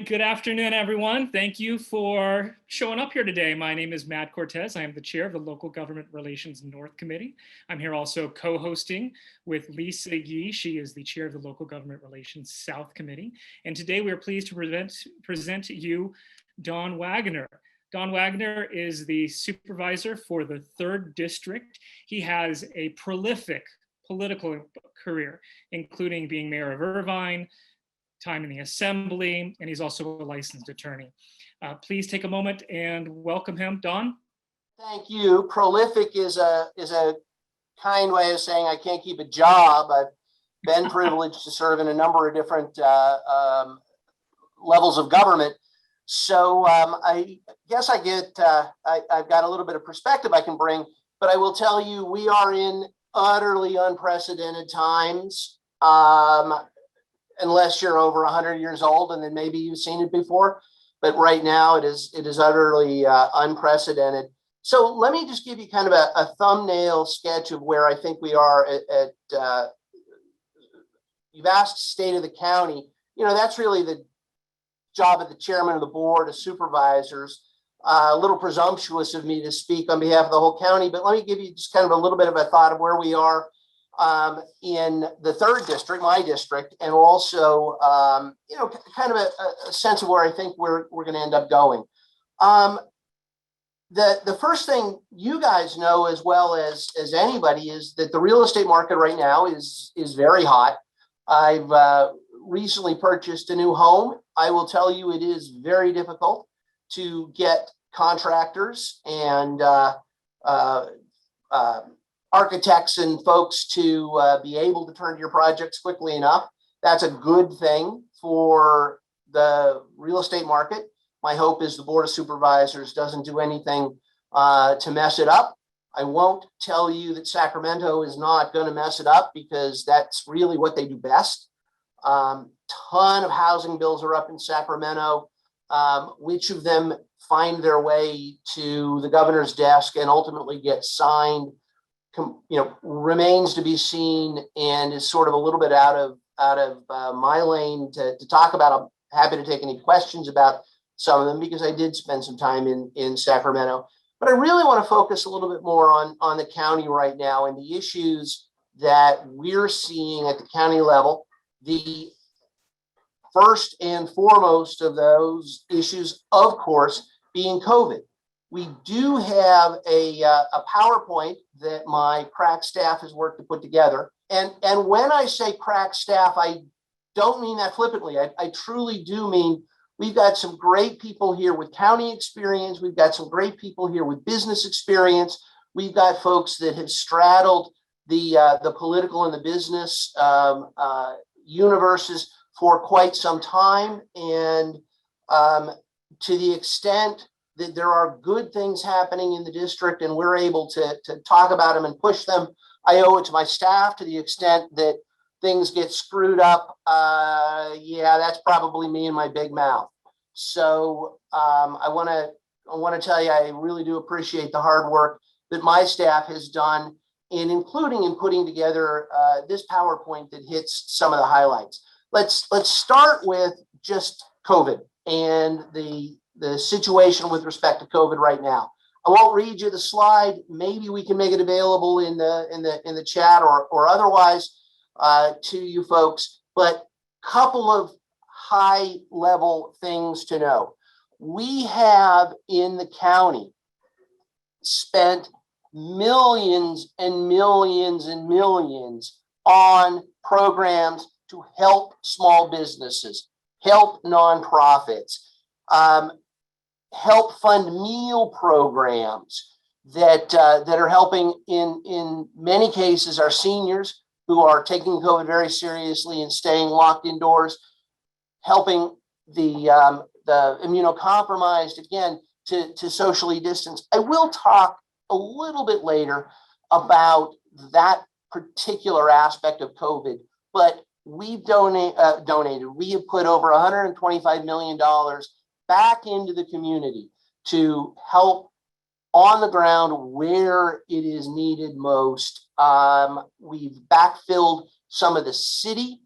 Good afternoon, everyone. Thank you for showing up here today. My name is Matt Cortez. I am the chair of the Local Government Relations North Committee. I'm here also co-hosting with Lisa Yee. She is the chair of the Local Government Relations South Committee. And today we are pleased to present to you Don Wagner. Don Wagner is the supervisor for the 3rd District. He has a prolific political career, including being mayor of Irvine, time in the assembly, and he's also a licensed attorney. Please take a moment and welcome him. Don? Thank you. Prolific is a kind way of saying I can't keep a job. I've been privileged to serve in a number of different levels of government. So I guess I've got a little bit of perspective I can bring, but I will tell you we are in utterly unprecedented times. Unless you're over 100 years old, and then maybe you've seen it before. But right now it is utterly unprecedented. So let me just give you kind of a thumbnail sketch of where I think we are at you've asked state of the county. You know, that's really the job of the chairman of the board of supervisors. A little presumptuous of me to speak on behalf of the whole county, but let me give you just kind of a little bit of a thought of where we are in the 3rd district, my district, and also, kind of a sense of where I think we're going to end up going. The first thing you guys know as well as anybody is that the real estate market right now is very hot. I've recently purchased a new home. I will tell you it is very difficult to get contractors and architects and folks to be able to turn to your projects quickly enough. That's a good thing for the real estate market. My hope is the Board of Supervisors doesn't do anything to mess it up. I won't tell you that Sacramento is not going to mess it up because that's really what they do best. Ton of housing bills are up in Sacramento. Which of them find their way to the governor's desk and ultimately get signed, remains to be seen, and is sort of a little bit out of my lane to talk about. I'm happy to take any questions about some of them because I did spend some time in Sacramento. But I really want to focus a little bit more on the county right now and the issues that we're seeing at the county level. The first and foremost of those issues, of course, being COVID. We do have a PowerPoint that my crack staff has worked to put together. And when I say crack staff, I don't mean that flippantly. I truly do mean we've got some great people here with county experience. We've got some great people here with business experience. We've got folks that have straddled the political and the business universes for quite some time. And to the extent that there are good things happening in the district and we're able to talk about them and push them, I owe it to my staff. To the extent that things get screwed up, that's probably me and my big mouth. So I want to tell you, I really do appreciate the hard work that my staff has done, including in putting together this PowerPoint that hits some of the highlights. Let's start with just COVID and the situation with respect to COVID right now. I won't read you the slide. Maybe we can make it available in the chat or otherwise to you folks. But couple of high level things to know. We have in the county spent millions and millions and millions on programs to help small businesses, help nonprofits, help fund meal programs that are helping in many cases our seniors who are taking COVID very seriously and staying locked indoors, helping the immunocompromised again to socially distance. I will talk a little bit later about that particular aspect of COVID, but we've donated. We have put over $125 million back into the community to help on the ground where it is needed most. We've backfilled some of the city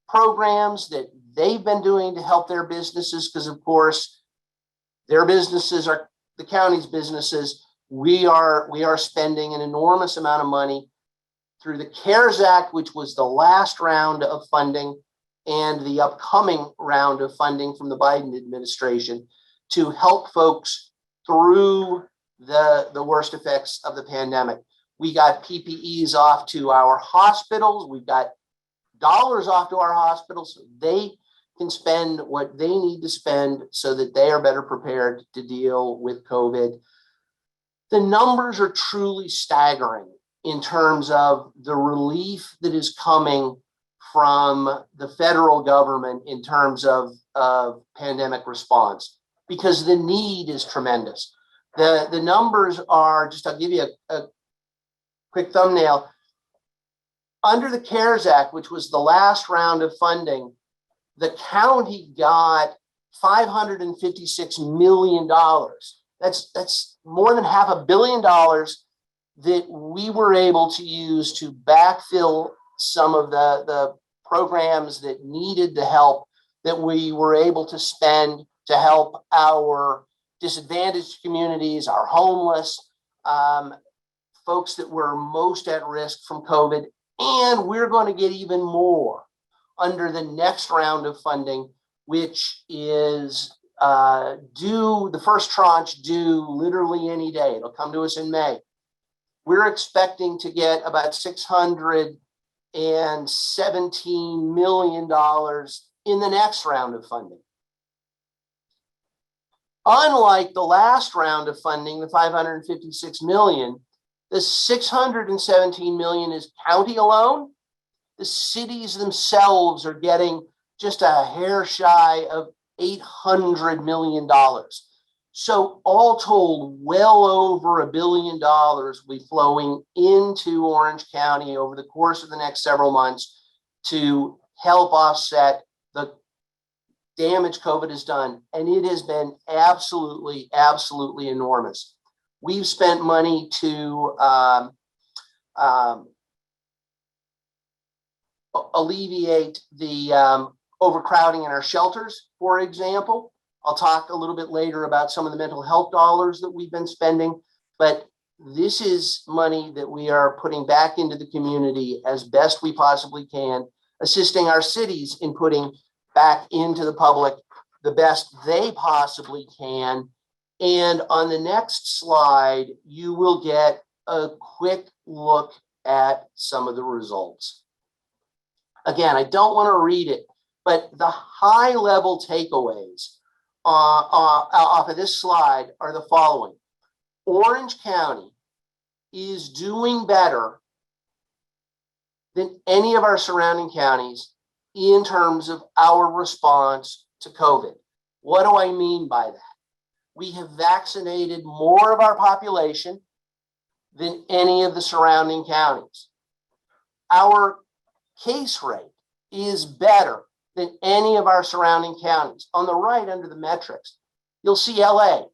programs that they've been doing to help their businesses, because of course their businesses are the county's businesses. We are spending an enormous amount of money through the CARES Act, which was the last round of funding, and the upcoming round of funding from the Biden administration to help folks through the worst effects of the pandemic. We got PPEs off to our hospitals. We've got dollars off to our hospitals so they can spend what they need to spend so that they are better prepared to deal with COVID. The numbers are truly staggering in terms of the relief that is coming from the federal government in terms of pandemic response, because the need is tremendous. The numbers are, just I'll give you a quick thumbnail. Under the CARES Act, which was the last round of funding, the county got $556 million. That's more than $500 million that we were able to use to backfill some of the programs that needed the help, that we were able to spend to help our disadvantaged communities, our homeless, folks that were most at risk from COVID. And we're going to get even more under the next round of funding, which is due, the first tranche due literally any day. It'll come to us in May. We're expecting to get about $617 million in the next round of funding. Unlike the last round of funding, the $556 million, the $617 million is county alone. The cities themselves are getting just a hair shy of $800 million. So all told, well over $1 billion will be flowing into Orange County over the course of the next several months to help offset the damage COVID has done. And it has been absolutely, absolutely enormous. We've spent money to alleviate the overcrowding in our shelters, for example. I'll talk a little bit later about some of the mental health dollars that we've been spending, but this is money that we are putting back into the community as best we possibly can, assisting our cities in putting back into the public the best they possibly can. And on the next slide, you will get a quick look at some of the results. Again, I don't want to read it, but the high level takeaways off of this slide are the following. Orange County is doing better than any of our surrounding counties in terms of our response to COVID. What do I mean by that? We have vaccinated more of our population than any of the surrounding counties. Our case rate is better than any of our surrounding counties. On the right, under the metrics, you'll see LA,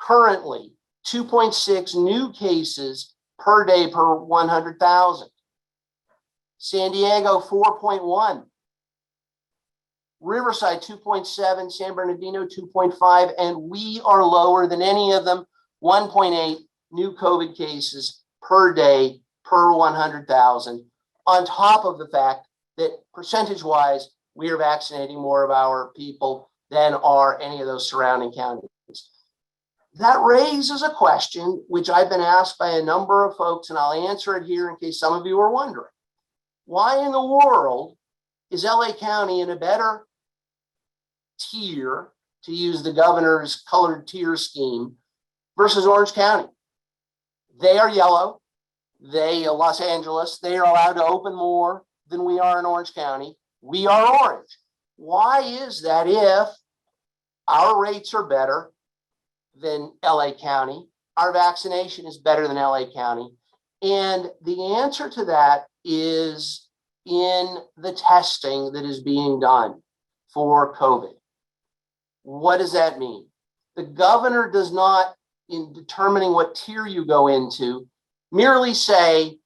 currently 2.6 new cases per day per 100,000. San Diego, 4.1. Riverside, 2.7. San Bernardino, 2.5. And we are lower than any of them, 1.8 new COVID cases per day per 100,000, on top of the fact that percentage-wise, we are vaccinating more of our people than are any of those surrounding counties. That raises a question, which I've been asked by a number of folks, and I'll answer it here in case some of you are wondering. Why in the world is LA County in a better tier, to use the governor's colored tier scheme, versus Orange County? They are yellow. Los Angeles, they are allowed to open more than we are in Orange County. We are orange. Why is that if our rates are better than LA County, our vaccination is better than LA County? And the answer to that is in the testing that is being done for COVID. What does that mean? The governor does not, in determining what tier you go into, merely say,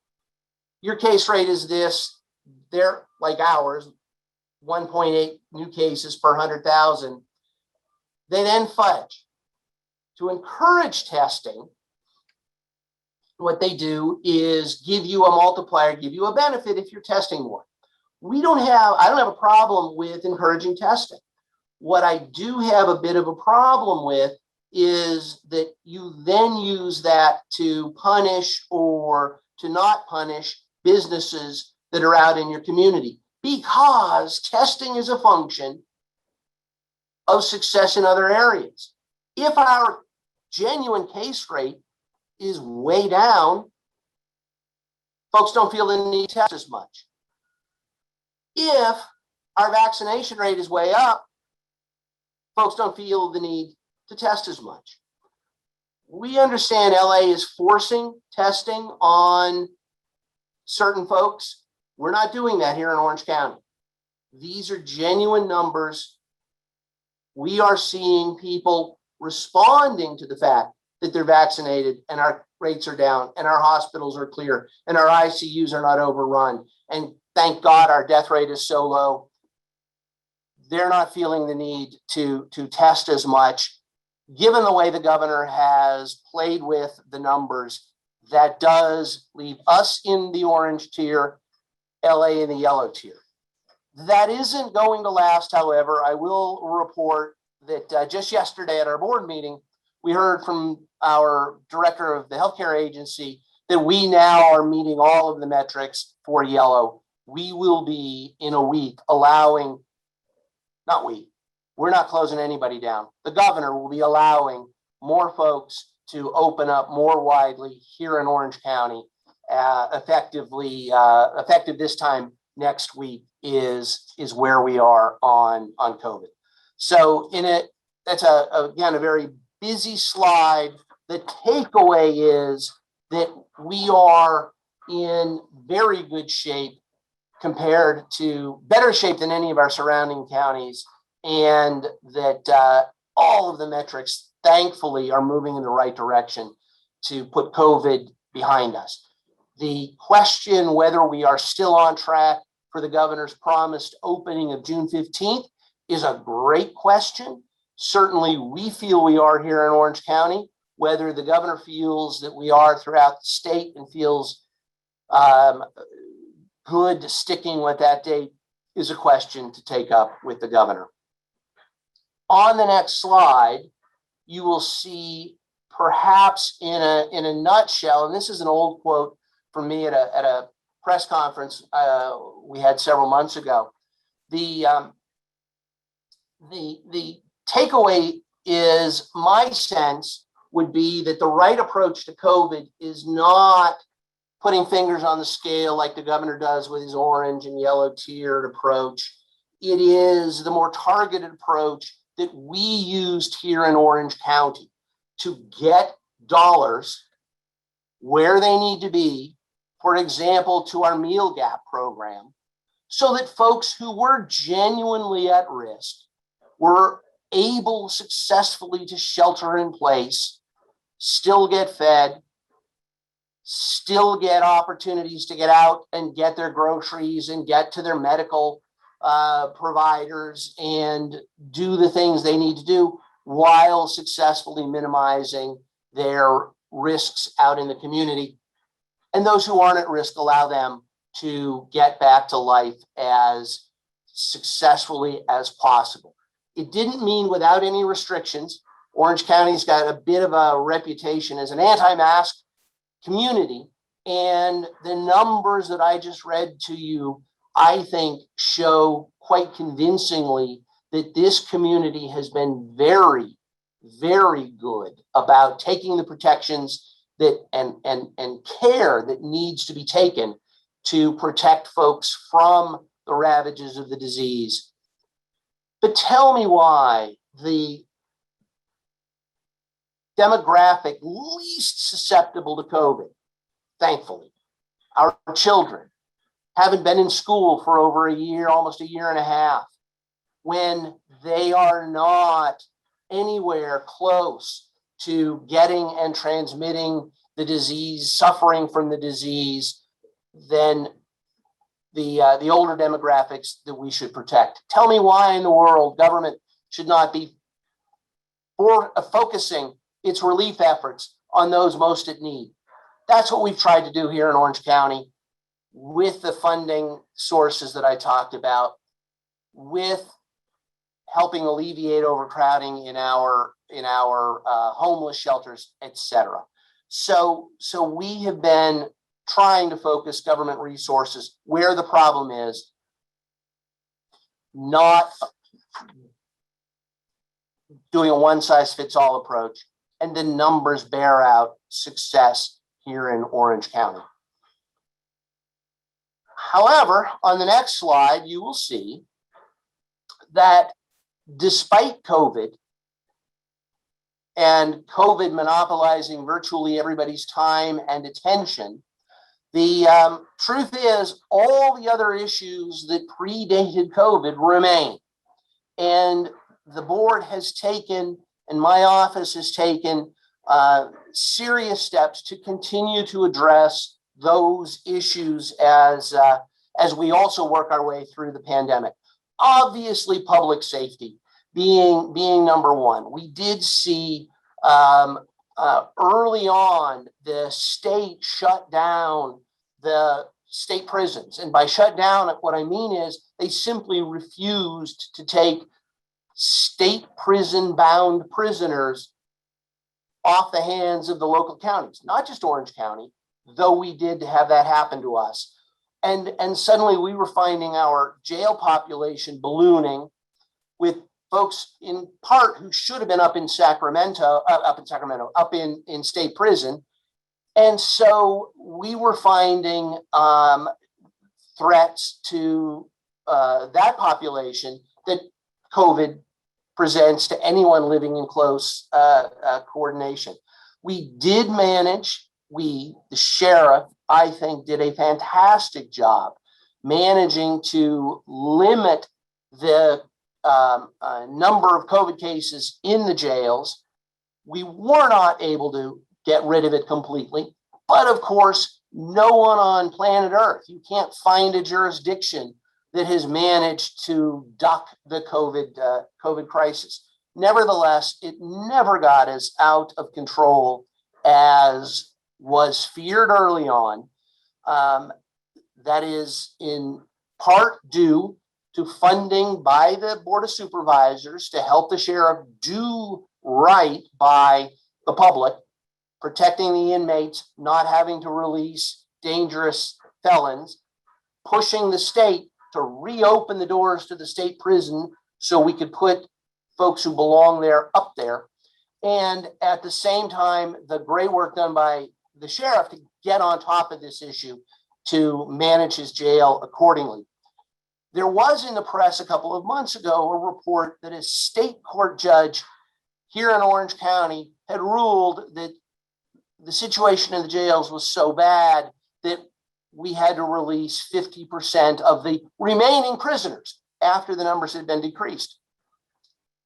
your case rate is this, they're like ours, 1.8 new cases per 100,000. They then fudge. To encourage testing, what they do is give you a multiplier, give you a benefit if you're testing more. I don't have a problem with encouraging testing. What I do have a bit of a problem with is that you then use that to punish or to not punish businesses that are out in your community, because testing is a function of success in other areas. If our genuine case rate is way down, folks don't feel the need to test as much. If our vaccination rate is way up, folks don't feel the need to test as much. We understand LA is forcing testing on certain folks. We're not doing that here in Orange County. These are genuine numbers. We are seeing people responding to the fact that they're vaccinated and our rates are down and our hospitals are clear and our ICUs are not overrun. And thank God our death rate is so low. They're not feeling the need to test as much. Given the way the governor has played with the numbers, that does leave us in the orange tier, LA in the yellow tier. That isn't going to last, however. I will report that just yesterday at our board meeting, we heard from our director of the healthcare agency that we now are meeting all of the metrics for yellow. We will be in a week allowing, we're not closing anybody down. The governor will be allowing more folks to open up more widely here in Orange County, effective this time next week is where we are on COVID. So that's again a very busy slide. The takeaway is that we are in very good shape, compared to better shape than any of our surrounding counties, and that all of the metrics, thankfully, are moving in the right direction to put COVID behind us. The question whether we are still on track for the governor's promised opening of June 15th is a great question. Certainly, we feel we are here in Orange County. Whether the governor feels that we are throughout the state and feels good sticking with that date is a question to take up with the governor. On the next slide, you will see, perhaps in a nutshell, and this is an old quote from me at a press conference we had several months ago. The takeaway is, my sense would be that the right approach to COVID is not putting fingers on the scale like the governor does with his orange and yellow tiered approach. It is the more targeted approach that we used here in Orange County to get dollars where they need to be, for example, to our meal gap program, so that folks who were genuinely at risk were able successfully to shelter in place, still get fed, still get opportunities to get out and get their groceries and get to their medical providers and do the things they need to do while successfully minimizing their risks out in the community. And those who aren't at risk, allow them to get back to life as successfully as possible. It didn't mean without any restrictions. Orange County's got a bit of a reputation as an anti-mask community, and the numbers that I just read to you, I think, show quite convincingly that this community has been very, very good about taking the protections that and care that needs to be taken to protect folks from the ravages of the disease. But tell me why the demographic least susceptible to COVID, thankfully, our children, haven't been in school for over a year, almost a year and a half, when they are not anywhere close to getting and transmitting the disease, suffering from the disease, then the older demographics that we should protect. Tell me why in the world government should not be focusing its relief efforts on those most in need. That's what we've tried to do here in Orange County with the funding sources that I talked about, with helping alleviate overcrowding in our homeless shelters, etc. So we have been trying to focus government resources where the problem is, not doing a one-size-fits-all approach, and the numbers bear out success here in Orange County. However, on the next slide, you will see that despite COVID and COVID monopolizing virtually everybody's time and attention, the truth is all the other issues that predated COVID remain. And the board has taken, and my office has taken, serious steps to continue to address those issues as we also work our way through the pandemic. Obviously, public safety being number one. We did see early on the state shut down the state prisons, and by shut down, what I mean is they simply refused to take state prison bound prisoners off the hands of the local counties, not just Orange County, though we did have that happen to us. And suddenly we were finding our jail population ballooning, with folks in part who should have been up in state prison. And so we were finding threats to that population that COVID presents to anyone living in close coordination. We did manage, the sheriff, I think, did a fantastic job managing to limit the number of COVID cases in the jails. We were not able to get rid of it completely, but of course, no one on planet Earth, you can't find a jurisdiction that has managed to duck the COVID crisis. Nevertheless, it never got as out of control as was feared early on. That is in part due to funding by the Board of Supervisors to help the sheriff do right by the public, protecting the inmates, not having to release dangerous felons, pushing the state to reopen the doors to the state prison so we could put folks who belong there up there. And at the same time, the great work done by the sheriff to get on top of this issue to manage his jail accordingly. There was in the press a couple of months ago a report that a state court judge here in Orange County had ruled that the situation in the jails was so bad that we had to release 50% of the remaining prisoners after the numbers had been decreased.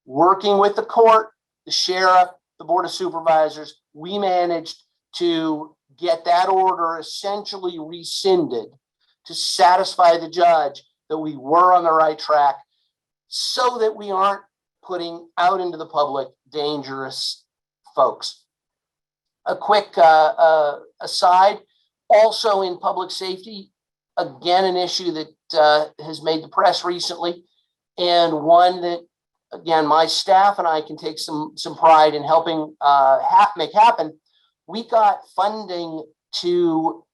Working with the court, the sheriff, the Board of Supervisors, we managed to get that order essentially rescinded to satisfy the judge that we were on the right track, so that we aren't putting out into the public dangerous folks. A quick aside, also in public safety, again, an issue that has made the press recently, and one that, again, my staff and I can take some pride in helping make happen. We got funding to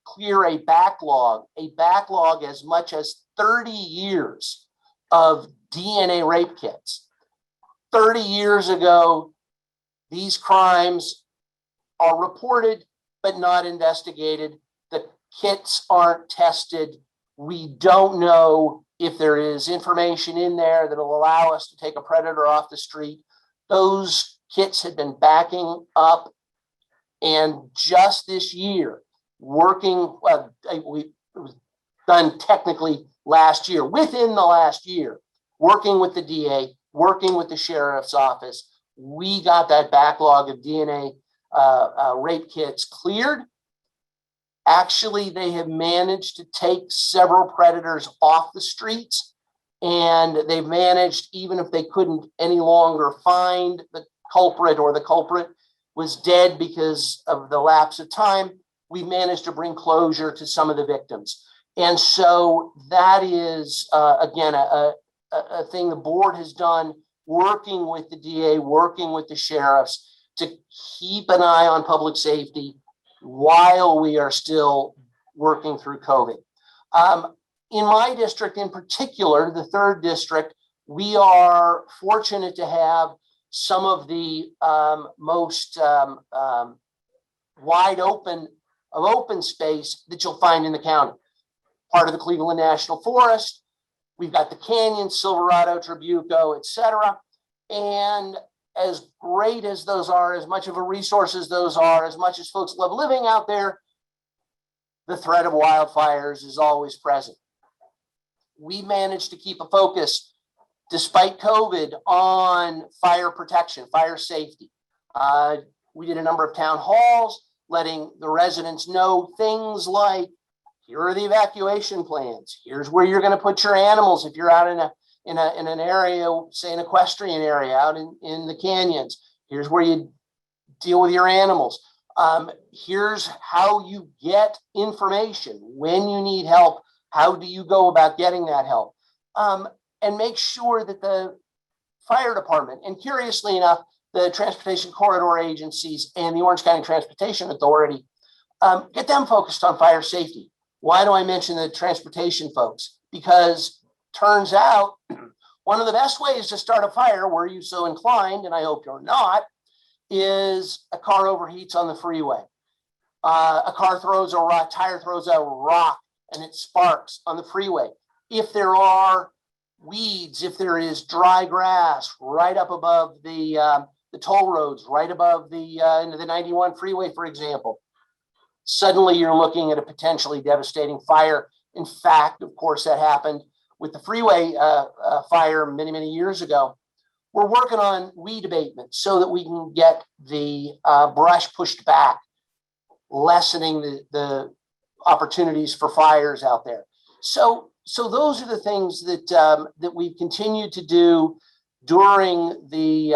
clear a backlog as much as 30 years of DNA rape kits. 30 years ago, these crimes are reported but not investigated. The kits aren't tested. We don't know if there is information in there that'll allow us to take a predator off the street. Those kits had been backing up. And just this year, it was done technically last year, within the last year, working with the DA, working with the sheriff's office, we got that backlog of DNA rape kits cleared. Actually, they have managed to take several predators off the streets, and they've managed, even if they couldn't any longer find the culprit, or the culprit was dead because of the lapse of time, we managed to bring closure to some of the victims. And so that is, again, a thing the board has done, working with the DA, working with the sheriffs to keep an eye on public safety while we are still working through COVID. In my district in particular, the 3rd district, we are fortunate to have some of the most wide open space that you'll find in the county. Part of the Cleveland National Forest, we've got the canyons, Silverado, Trabuco, etc. And as great as those are, as much of a resource as those are, as much as folks love living out there, the threat of wildfires is always present. We managed to keep a focus, despite COVID, on fire protection, fire safety. We did a number of town halls, letting the residents know things like, here are the evacuation plans. Here's where you're going to put your animals if you're out in an area, say an equestrian area out in the canyons. Here's where you deal with your animals. Here's how you get information when you need help. How do you go about getting that help? And make sure that the fire department, and curiously enough, the transportation corridor agencies and the Orange County Transportation Authority, get them focused on fire safety. Why do I mention the transportation folks? Because turns out one of the best ways to start a fire, were you so inclined, and I hope you're not, is a car overheats on the freeway. A car throws a rock, tire throws a rock, and it sparks on the freeway. If there are weeds, if there is dry grass right up above the toll roads, right above into the 91 freeway, for example, suddenly you're looking at a potentially devastating fire. In fact, of course, that happened with the freeway fire many, many years ago. We're working on weed abatement so that we can get the brush pushed back, lessening the opportunities for fires out there. So those are the things that we've continued to do during the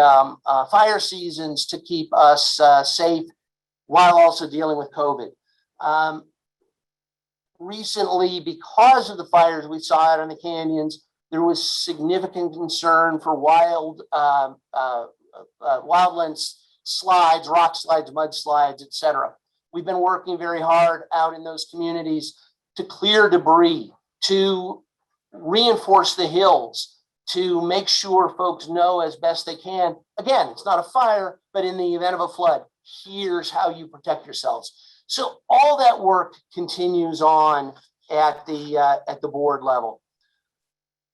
fire seasons to keep us safe while also dealing with COVID. Recently, because of the fires we saw out in the canyons, there was significant concern for wildland slides, rock slides, mud slides, etc. We've been working very hard out in those communities to clear debris, to reinforce the hills, to make sure folks know as best they can. Again, it's not a fire, but in the event of a flood, here's how you protect yourselves. So all that work continues on at the board level.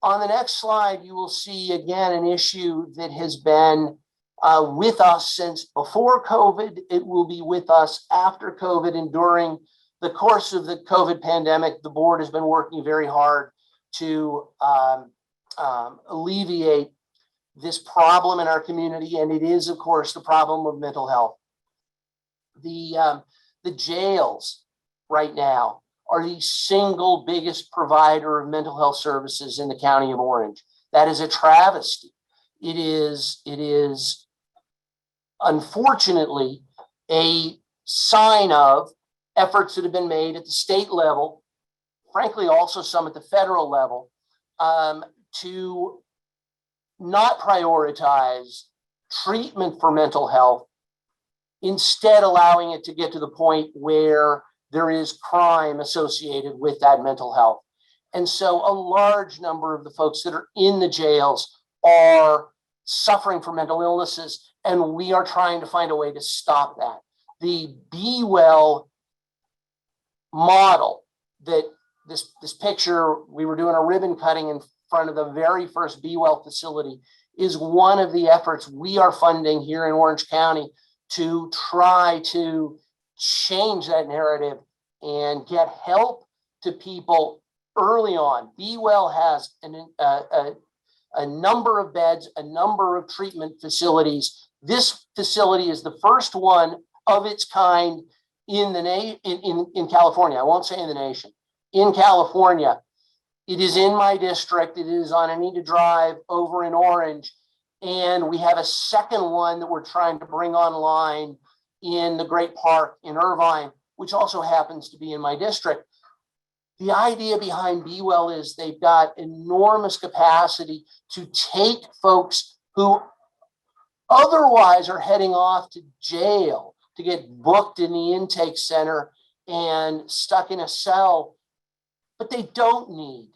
On the next slide, you will see again an issue that has been with us since before COVID. It will be with us after COVID, and during the course of the COVID pandemic, the board has been working very hard to alleviate this problem in our community, and it is, of course, the problem of mental health. The jails right now are the single biggest provider of mental health services in the county of Orange. That is a travesty. It is unfortunately a sign of efforts that have been made at the state level, frankly, also some at the federal level, to not prioritize treatment for mental health, instead allowing it to get to the point where there is crime associated with that mental health. And so a large number of the folks that are in the jails are suffering from mental illnesses, and we are trying to find a way to stop that. The Be Well model, that this picture, we were doing a ribbon cutting in front of the very first Be Well facility, is one of the efforts we are funding here in Orange County to try to change that narrative and get help to people early on. Be Well has a number of beds, a number of treatment facilities. This facility is the first one of its kind in in California. I won't say in the nation. In California, it is in my district. It is on Anita Drive over in Orange. And we have a second one that we're trying to bring online in the Great Park in Irvine, which also happens to be in my district. The idea behind Be Well is they've got enormous capacity to take folks who otherwise are heading off to jail to get booked in the intake center and stuck in a cell, but they don't need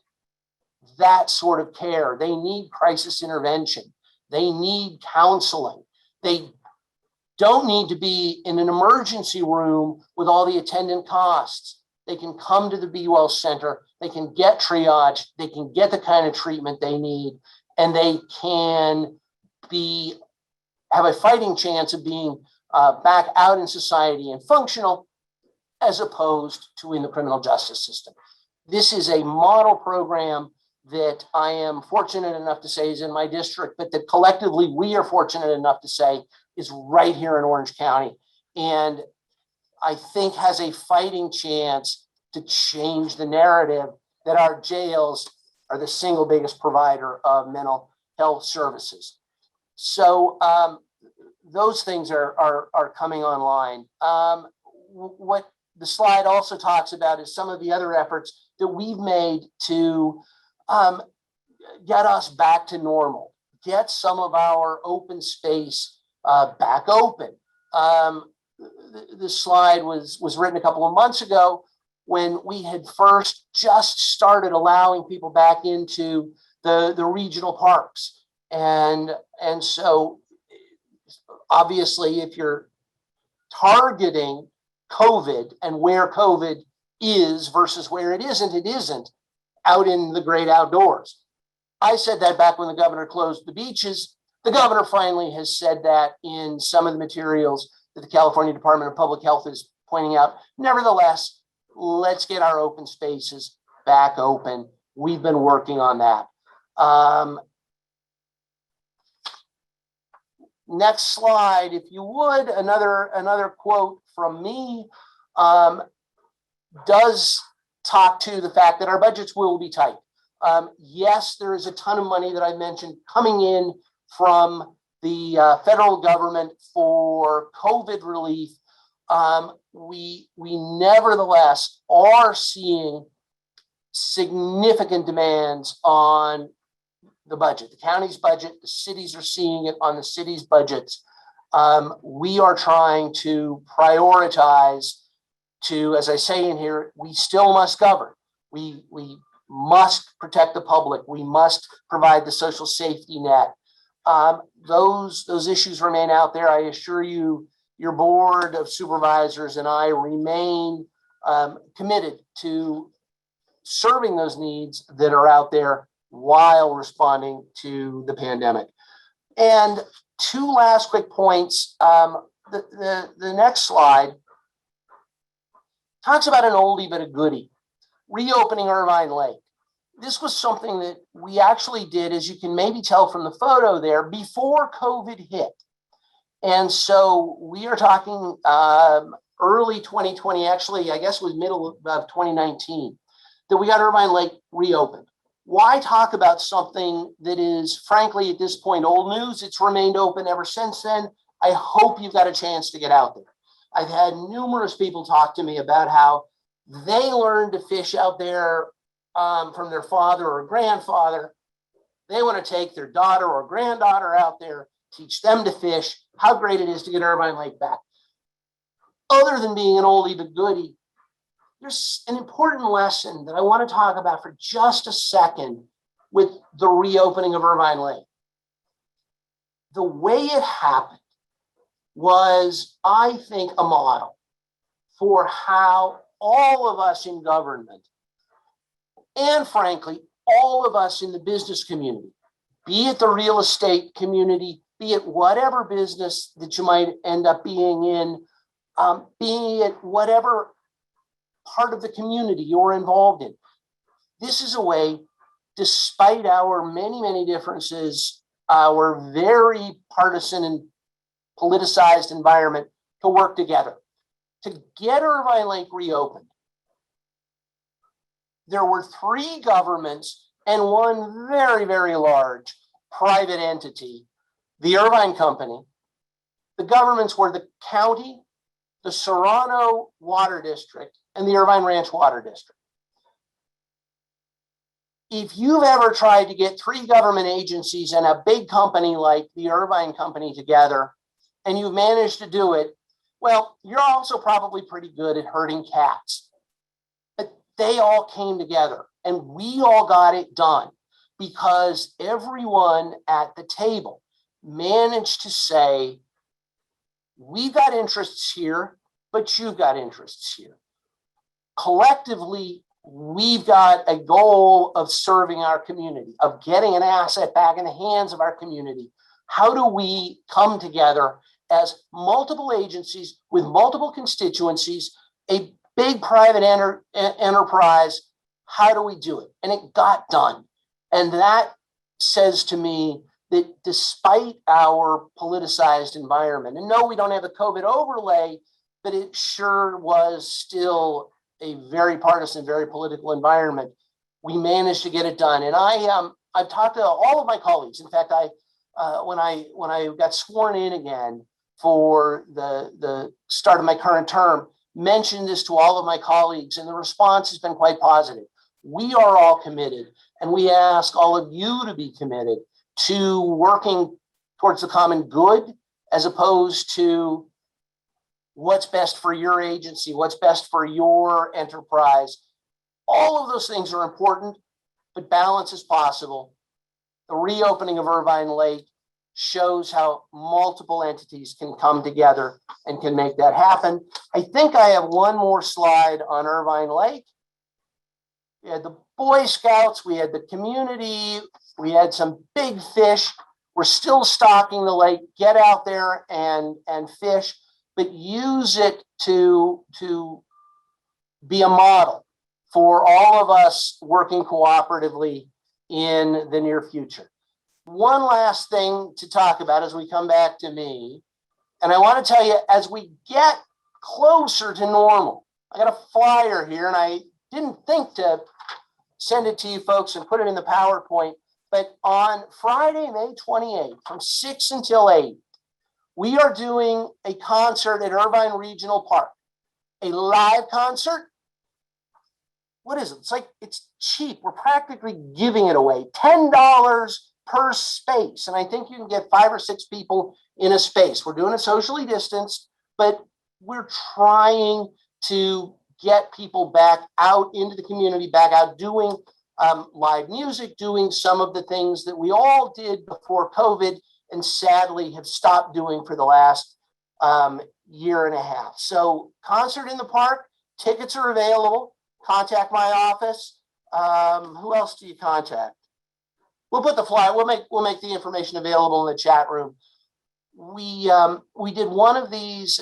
that sort of care. They need crisis intervention. They need counseling. They don't need to be in an emergency room with all the attendant costs. They can come to the Be Well Center. They can get triaged. They can get the kind of treatment they need, and they can have a fighting chance of being back out in society and functional, as opposed to in the criminal justice system. This is a model program that I am fortunate enough to say is in my district, but that collectively we are fortunate enough to say is right here in Orange County. And I think has a fighting chance to change the narrative that our jails are the single biggest provider of mental health services. So those things are coming online. What the slide also talks about is some of the other efforts that we've made to get us back to normal, get some of our open space back open. This slide was written a couple of months ago when we had first just started allowing people back into the regional parks. And so obviously, if you're targeting COVID and where COVID is versus where it isn't out in the great outdoors. I said that back when the governor closed the beaches. The governor finally has said that in some of the materials that the California Department of Public Health is pointing out. Nevertheless, let's get our open spaces back open. We've been working on that. Next slide, if you would, another quote from me does talk to the fact that our budgets will be tight. Yes, there is a ton of money that I mentioned coming in from the federal government for COVID relief. We nevertheless are seeing significant demands on the budget, the county's budget. The cities are seeing it on the city's budgets. We are trying to prioritize to, as I say in here, we still must govern. We must protect the public. We must provide the social safety net. Those issues remain out there. I assure you, your board of supervisors and I remain committed to serving those needs that are out there while responding to the pandemic. And two last quick points. The next slide talks about an oldie but a goodie, reopening Irvine Lake. This was something that we actually did, as you can maybe tell from the photo there, before COVID hit. And so we are talking early 2020, actually, I guess it was middle of 2019, that we got Irvine Lake reopened. Why talk about something that is, frankly, at this point, old news? It's remained open ever since then. I hope you've got a chance to get out there. I've had numerous people talk to me about how they learned to fish out there from their father or grandfather. They want to take their daughter or granddaughter out there, teach them to fish, how great it is to get Irvine Lake back. Other than being an oldie but goodie, there's an important lesson that I want to talk about for just a second with the reopening of Irvine Lake. The way it happened was, I think, a model for how all of us in government, and frankly, all of us in the business community, be it the real estate community, be it whatever business that you might end up being in, be it whatever part of the community you're involved in. This is a way, despite our many, many differences, our very partisan and politicized environment, to work together. to get Irvine Lake reopened, there were 3 governments and one very, very large private entity, the Irvine Company. The governments were the county, the Serrano Water District, and the Irvine Ranch Water District. If you've ever tried to get 3 government agencies and a big company like the Irvine Company together, and you've managed to do it, well, you're also probably pretty good at herding cats. But they all came together and we all got it done because everyone at the table managed to say, we've got interests here, but you've got interests here. Collectively, we've got a goal of serving our community, of getting an asset back in the hands of our community. How do we come together as multiple agencies with multiple constituencies, a big private enterprise? How do we do it? And it got done. And that says to me that despite our politicized environment, and no, we don't have a COVID overlay, but it sure was still a very partisan, very political environment, we managed to get it done. And I've talked to all of my colleagues. In fact, when I got sworn in again for the start of my current term, mentioned this to all of my colleagues, and the response has been quite positive. We are all committed, and we ask all of you to be committed to working towards the common good, as opposed to what's best for your agency, what's best for your enterprise. All of those things are important, but balance is possible. The reopening of Irvine Lake shows how multiple entities can come together and can make that happen. I think I have one more slide on Irvine Lake. We had the Boy Scouts, we had the community, we had some big fish. We're still stocking the lake. Get out there and fish, but use it to be a model for all of us working cooperatively in the near future. One last thing to talk about as we come back to me, and I want to tell you, as we get closer to normal, I got a flyer here, and I didn't think to send it to you folks and put it in the PowerPoint, but on Friday, May 28th, from 6 until 8, we are doing a concert at Irvine Regional Park, a live concert. What is it? It's cheap. We're practically giving it away. $10 per space. And I think you can get 5 or 6 people in a space. We're doing it socially distanced, but we're trying to get people back out into the community, back out doing live music, doing some of the things that we all did before COVID and sadly have stopped doing for the last year and a half. So concert in the park, tickets are available. Contact my office. Who else do you contact? We'll put the flyer. We'll make the information available in the chat room. We did one of these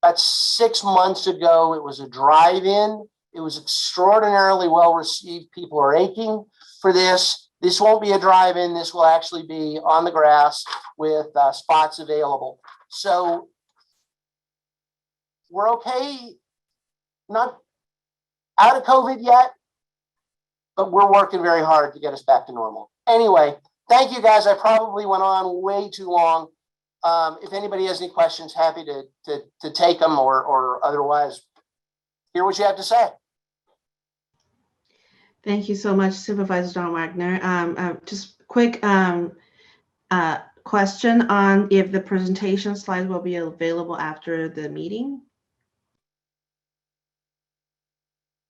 about 6 months ago. It was a drive-in. It was extraordinarily well received. People are aching for this. This won't be a drive-in. This will actually be on the grass with spots available. So we're okay. Not out of COVID yet, but we're working very hard to get us back to normal. Anyway, thank you guys. I probably went on way too long. If anybody has any questions, happy to take them or otherwise hear what you have to say. Thank you so much, Supervisor John Wagner. Just quick question on if the presentation slides will be available after the meeting.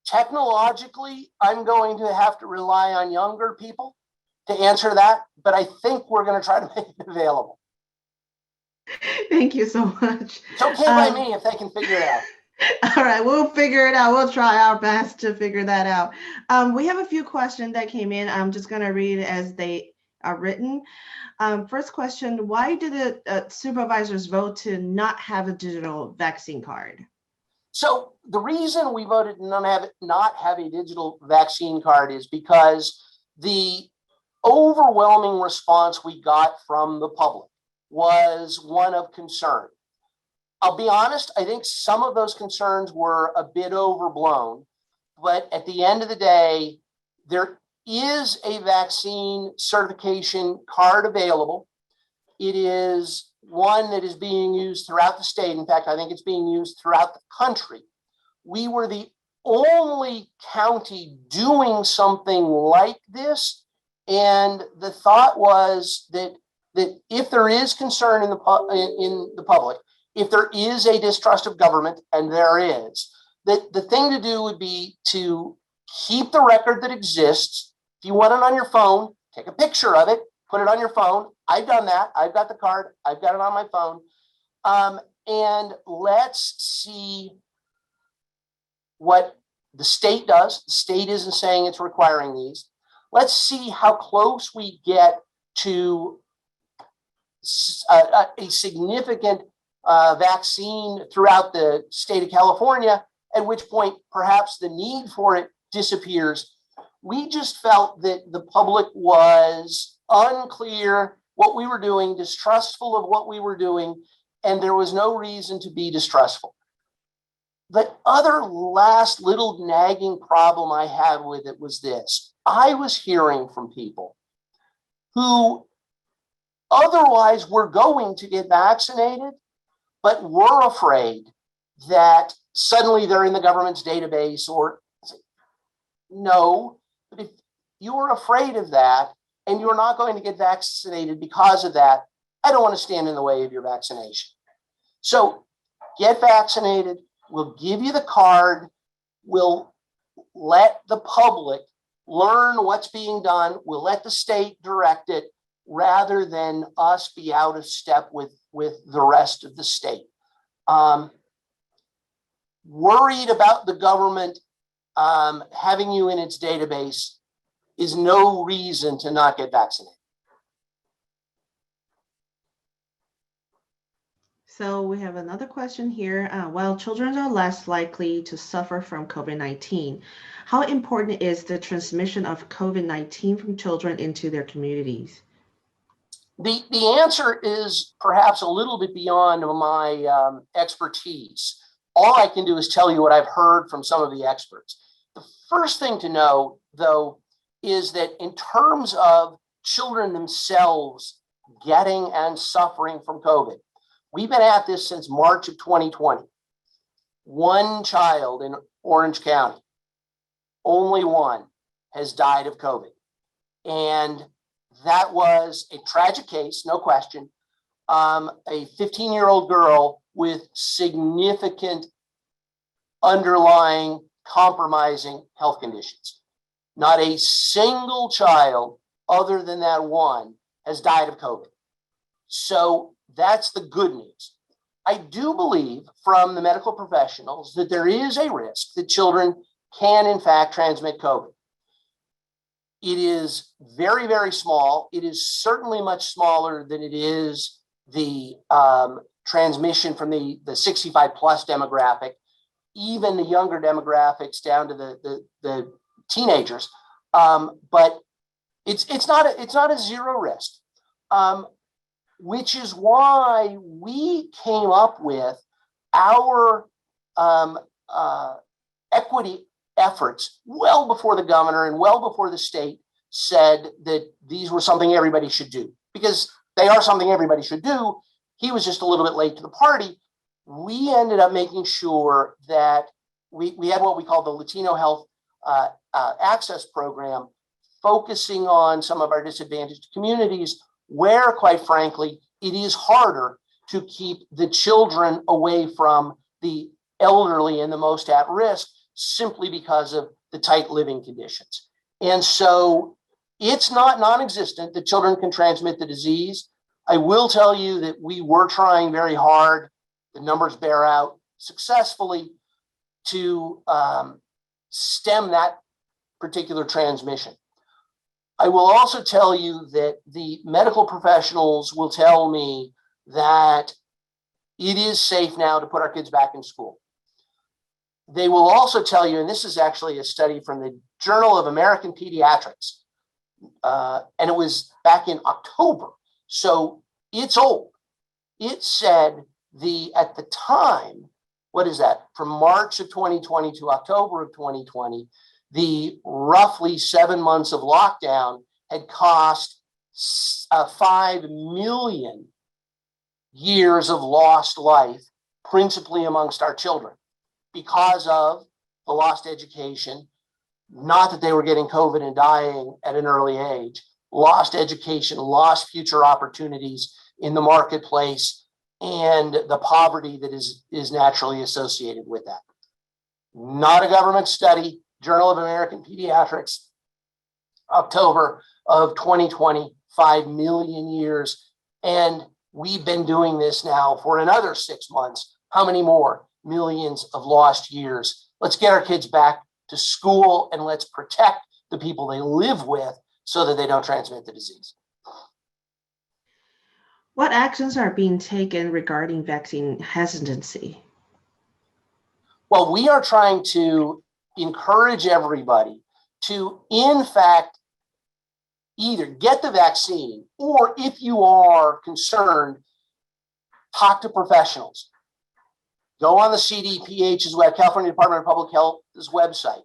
Technologically, I'm going to have to rely on younger people to answer that, but I think we're going to try to make it available. Thank you so much. It's okay by me if they can figure it out. All right, we'll figure it out. We'll try our best to figure that out. We have a few questions that came in. I'm just going to read it as they are written. First question, why did the supervisors vote to not have a digital vaccine card? So the reason we voted to not have a digital vaccine card is because the overwhelming response we got from the public was one of concern. I'll be honest, I think some of those concerns were a bit overblown, but at the end of the day, there is a vaccine certification card available. It is one that is being used throughout the state. In fact, I think it's being used throughout the country. We were the only county doing something like this. And the thought was that if there is concern in the public, if there is a distrust of government, and there is, that the thing to do would be to keep the record that exists. If you want it on your phone, take a picture of it, put it on your phone. I've done that. I've got the card. I've got it on my phone. And let's see what the state does. The state isn't saying it's requiring these. Let's see how close we get to a significant vaccine throughout the state of California, at which point perhaps the need for it disappears. We just felt that the public was unclear what we were doing, distrustful of what we were doing, and there was no reason to be distrustful. The other last little nagging problem I had with it was this. I was hearing from people who otherwise were going to get vaccinated, but were afraid that suddenly they're in the government's database. Or no, but if you are afraid of that and you're not going to get vaccinated because of that, I don't want to stand in the way of your vaccination. So get vaccinated. We'll give you the card. We'll let the public learn what's being done. We'll let the state direct it rather than us be out of step with the rest of the state. Worried about the government having you in its database is no reason to not get vaccinated. So we have another question here. While children are less likely to suffer from COVID-19, how important is the transmission of COVID-19 from children into their communities? The answer is perhaps a little bit beyond my expertise. All I can do is tell you what I've heard from some of the experts. The first thing to know, though, is that in terms of children themselves getting and suffering from COVID, we've been at this since March of 2020. One child in Orange County, only one, has died of COVID. And that was a tragic case, no question. A 15-year-old girl with significant underlying compromising health conditions. Not a single child other than that one has died of COVID. So that's the good news. I do believe from the medical professionals that there is a risk that children can in fact transmit COVID. It is very, very small. It is certainly much smaller than it is the transmission from the 65 plus demographic, even the younger demographics down to the teenagers. But it's not a zero risk, which is why we came up with our equity efforts well before the governor and well before the state said that these were something everybody should do, because they are something everybody should do. He was just a little bit late to the party. We ended up making sure that we had what we call the Latino Health Access Program, focusing on some of our disadvantaged communities where, quite frankly, it is harder to keep the children away from the elderly and the most at risk, simply because of the tight living conditions. And so it's not non-existent that children can transmit the disease. I will tell you that we were trying very hard, the numbers bear out, successfully to stem that particular transmission. I will also tell you that the medical professionals will tell me that it is safe now to put our kids back in school. They will also tell you, and this is actually a study from the Journal of American Pediatrics, and it was back in October, so it's old. It said At the time, what is that? From March of 2020 to October of 2020, the roughly 7 months of lockdown had cost 5 million years of lost life, principally amongst our children, because of the lost education. Not that they were getting COVID and dying at an early age, lost education, lost future opportunities in the marketplace, and the poverty that is naturally associated with that. Not a government study, Journal of American Pediatrics, October of 2020, 5 million years. And we've been doing this now for another 6 months. How many more millions of lost years? Let's get our kids back to school and let's protect the people they live with so that they don't transmit the disease. What actions are being taken regarding vaccine hesitancy? Well, we are trying to encourage everybody to, in fact, either get the vaccine, or if you are concerned, talk to professionals. Go on the CDPH's web, California Department of Public Health's website.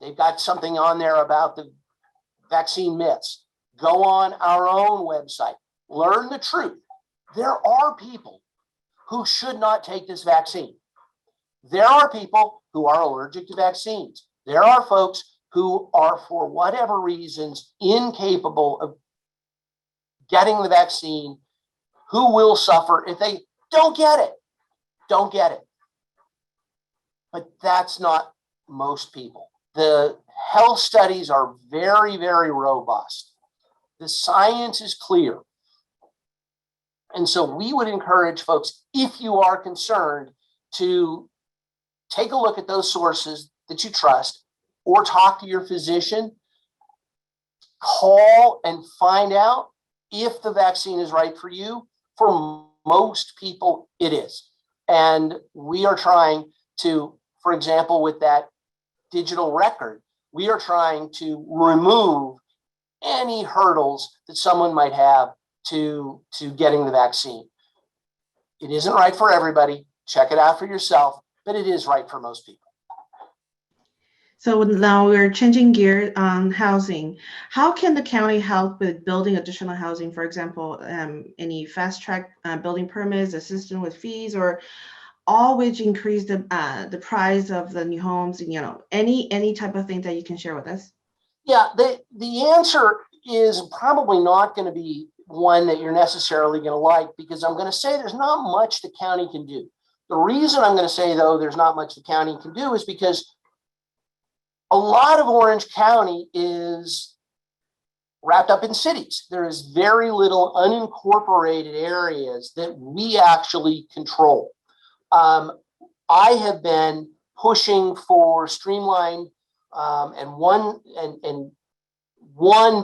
They've got something on there about the vaccine myths. Go on our own website. Learn the truth. There are people who should not take this vaccine. There are people who are allergic to vaccines. There are folks who are, for whatever reasons, incapable of getting the vaccine, who will suffer if they don't get it. Don't get it. But that's not most people. The health studies are very, very robust. The science is clear. And so we would encourage folks, if you are concerned, to take a look at those sources that you trust, or talk to your physician, call and find out if the vaccine is right for you. For most people, it is. And we are trying to, for example, with that digital record, we are trying to remove any hurdles that someone might have to getting the vaccine. It isn't right for everybody. Check it out for yourself, but it is right for most people. So now we're changing gear on housing. How can the county help with building additional housing? For example, any fast track building permits, assistance with fees, or all which increase the price of the new homes? You know, any type of thing that you can share with us? Yeah, the answer is probably not going to be one that you're necessarily going to like, because I'm going to say there's not much the county can do. The reason I'm going to say, though, there's not much the county can do is because a lot of Orange County is wrapped up in cities. There is very little unincorporated areas that we actually control. I have been pushing for streamlined and one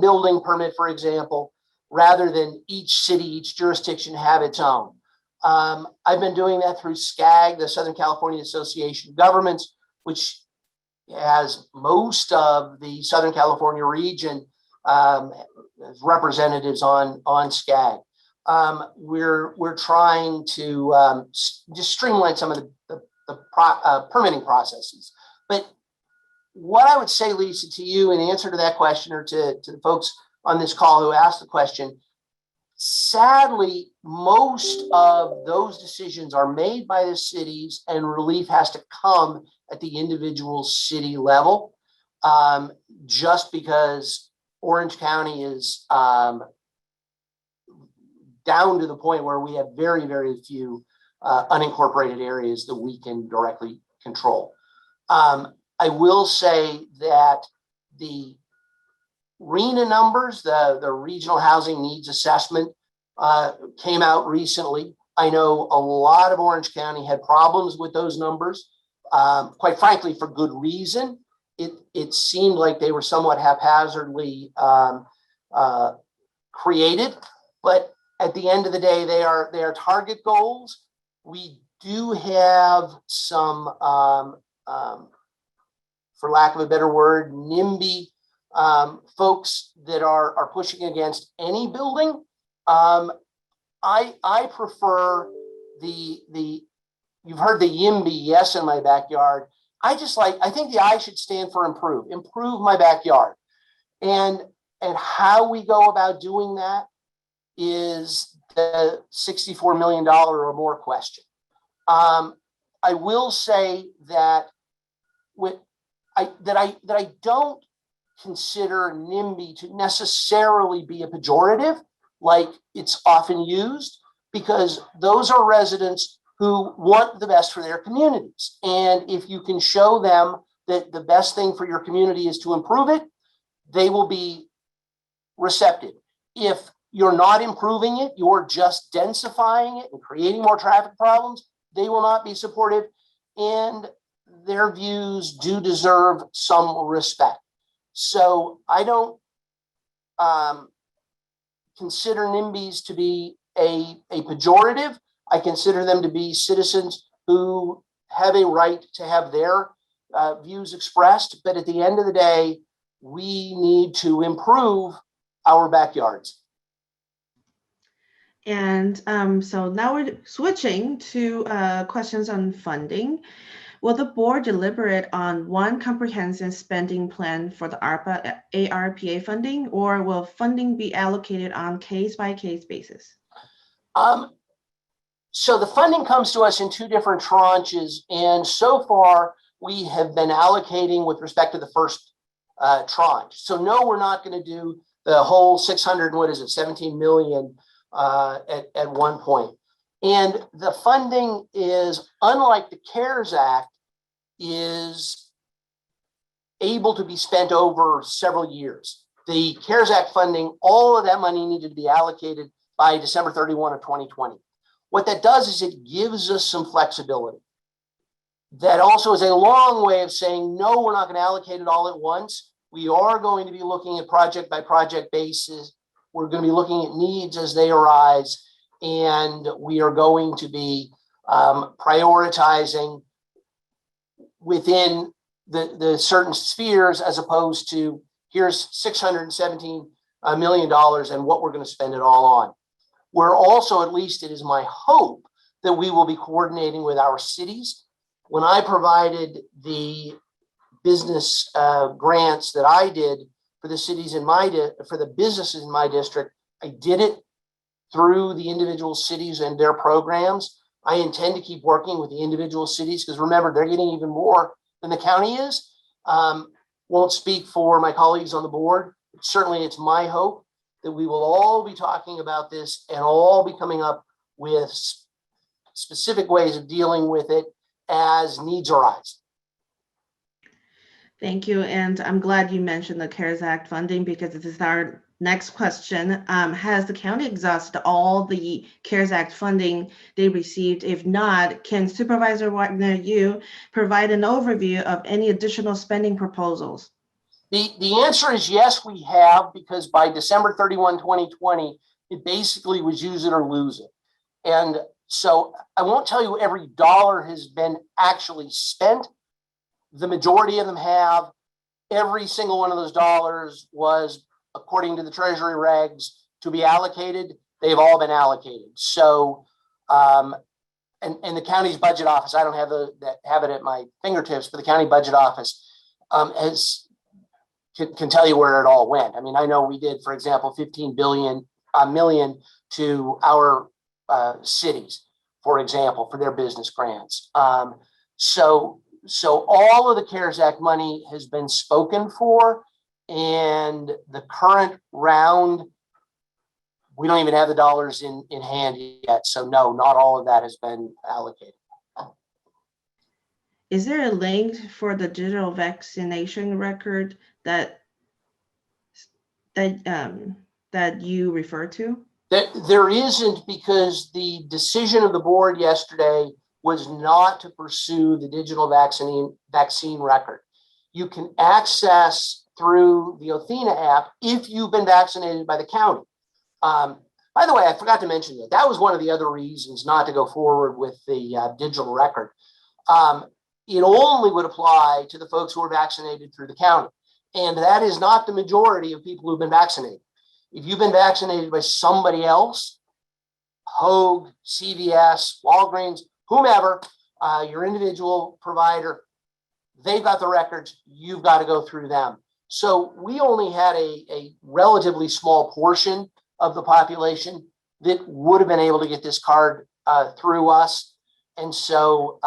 building permit, for example, rather than each city, each jurisdiction have its own. I've been doing that through SCAG, the Southern California Association of Governments, which has most of the Southern California region as representatives on SCAG. We're trying to just streamline some of the permitting processes. But what I would say, Lisa, to you in answer to that question, or to the folks on this call who asked the question, sadly, most of those decisions are made by the cities, and relief has to come at the individual city level, just because Orange County is down to the point where we have very, very few unincorporated areas that we can directly control. I will say that the RHNA numbers, the Regional Housing Needs Assessment, came out recently. I know a lot of Orange County had problems with those numbers, quite frankly, for good reason. It seemed like they were somewhat haphazardly created, but at the end of the day, they are target goals. We do have some, for lack of a better word, NIMBY folks that are pushing against any building. I prefer you've heard the YIMBY, yes, in my backyard. I think the I should stand for improve my backyard. And how we go about doing that is the $64 million or more question. I will say that I don't consider NIMBY to necessarily be a pejorative like it's often used, because those are residents who want the best for their communities. And if you can show them that the best thing for your community is to improve it, they will be receptive. If you're not improving it, you're just densifying it and creating more traffic problems, they will not be supportive, and their views do deserve some respect. So I don't consider NIMBYs to be a pejorative. I consider them to be citizens who have a right to have their views expressed. But at the end of the day, we need to improve our backyards. And so now we're switching to questions on funding. Will the board deliberate on one comprehensive spending plan for the ARPA funding, or will funding be allocated on case-by-case basis? So the funding comes to us in two different tranches, and so far we have been allocating with respect to the first tranche. So no, we're not going to do the whole 17 million at one point. And the funding is, unlike the CARES Act, is able to be spent over several years. The CARES Act funding, all of that money needed to be allocated by December 31 of 2020. What that does is it gives us some flexibility. That also is a long way of saying, no, we're not going to allocate it all at once. We are going to be looking at project by project basis. We're going to be looking at needs as they arise, and we are going to be prioritizing within the certain spheres, as opposed to here's $617 million and what we're going to spend it all on. We're also, at least it is my hope, that we will be coordinating with our cities. When I provided the business grants that I did for the cities in for the businesses in my district, I did it through the individual cities and their programs. I intend to keep working with the individual cities, because remember, they're getting even more than the county is. Won't speak for my colleagues on the board. Certainly, it's my hope that we will all be talking about this and all be coming up with specific ways of dealing with it as needs arise. Thank you. And I'm glad you mentioned the CARES Act funding, because this is our next question. Has the county exhausted all the CARES Act funding they received? If not, can Supervisor Wagner, you provide an overview of any additional spending proposals? The answer is yes, we have, because by December 31, 2020, it basically was use it or lose it. And so I won't tell you every dollar has been actually spent. The majority of them have. Every single one of those dollars was, according to the Treasury regs, to be allocated. They've all been allocated. So, and the county's budget office, I don't have it at my fingertips, but the county budget office can tell you where it all went. I mean, I know we did, for example, 15 million to our cities, for example, for their business grants. So all of the CARES Act money has been spoken for, and the current round, we don't even have the dollars in hand yet. So no, not all of that has been allocated. Is there a link for the digital vaccination record that you refer to? There isn't, because the decision of the board yesterday was not to pursue the digital vaccine record. You can access through the Athena app if you've been vaccinated by the county. By the way, I forgot to mention that. That was one of the other reasons not to go forward with the digital record. It only would apply to the folks who are vaccinated through the county. And that is not the majority of people who've been vaccinated. If you've been vaccinated by somebody else, Hogue, CVS, Walgreens, whomever, your individual provider, they've got the records. You've got to go through them. So we only had a relatively small portion of the population that would have been able to get this card through us. And so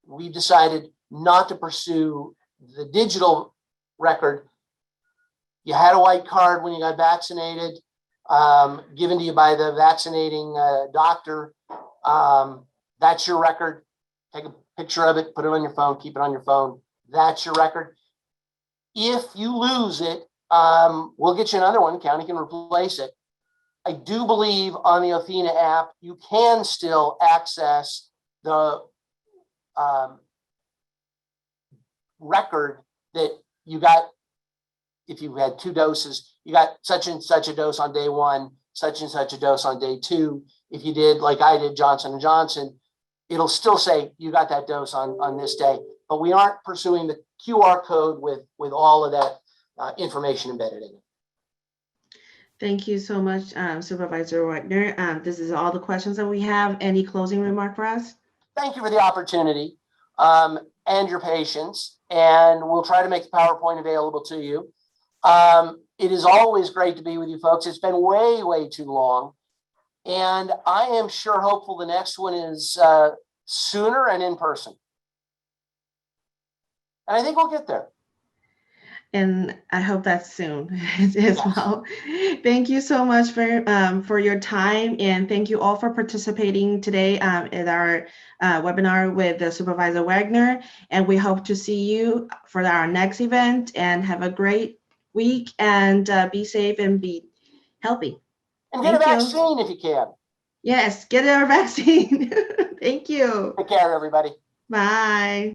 we decided not to pursue the digital record. You had a white card when you got vaccinated, given to you by the vaccinating doctor. That's your record. Take a picture of it, put it on your phone, keep it on your phone. That's your record. If you lose it, we'll get you another one. County can replace it. I do believe on the Athena app, you can still access the record that you got. If you had 2 doses, you got such and such a dose on day 1, such and such a dose on day 2. If you did, like I did, Johnson & Johnson, it'll still say you got that dose on this day, but we aren't pursuing the QR code with all of that information embedded in it. Thank you so much, Supervisor Wagner. This is all the questions that we have. Any closing remark for us? Thank you for the opportunity and your patience, and we'll try to make the PowerPoint available to you. It is always great to be with you folks. It's been way, way too long, and I am sure hopeful the next one is sooner and in person. And I think we'll get there. And I hope that's soon as well. Thank you so much for your time, and thank you all for participating today at our webinar with the Supervisor Wagner. And we hope to see you for our next event. And have a great week, and be safe and be healthy. And get a vaccine if you can. Yes, get our vaccine. Thank you. Take care, everybody. Bye.